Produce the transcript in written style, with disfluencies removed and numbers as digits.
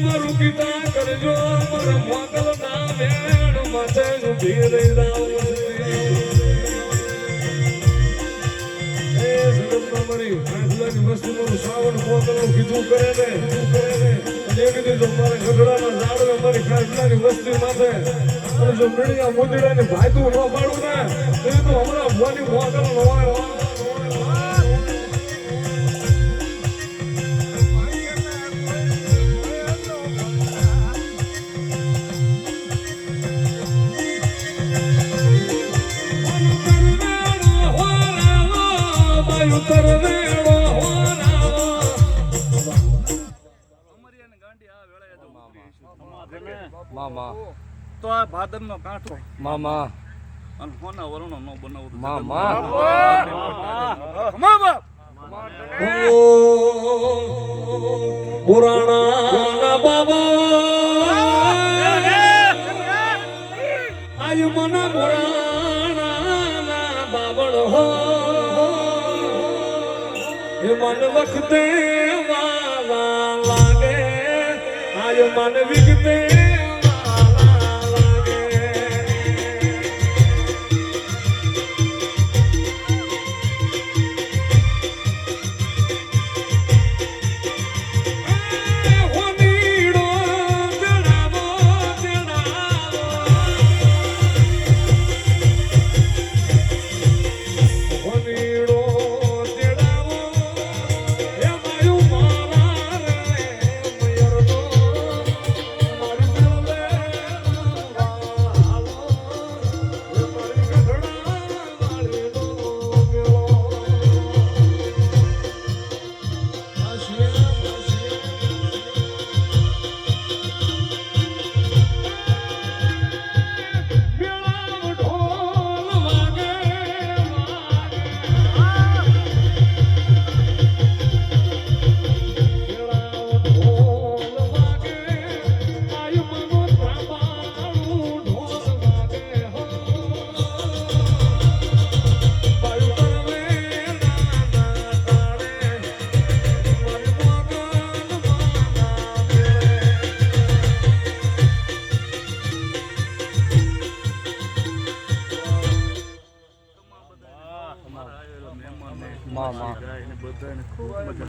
મારું ગીતા કરજો મારા મોગલ ના વેણ માથે ઉભી રહી જાઉં એ સદમ મારી આંખલાની વસ્તુનું શ્રાવણ મોગલનું કીધું કરે ને અને કીધું જો મારા ગઢડાના ઝાડવે મારી આંખલાની વસ્તી માથે અને જો મીડિયા મોદીડાને ભાઈતું ન પાડું ને તો હમણાં ભવાની મોગલ ન હોય મામા તો આ ભાદરનો કાંઠો મામા અને હોના વરણો નો બનાવું મામા મામા પુરાણા બાબા આયુ મન પુરાણા બાબળ હો એ મન વખતે વાલા લાગે આયુ મન વિગતે મામા બધાને ખૂબ મજા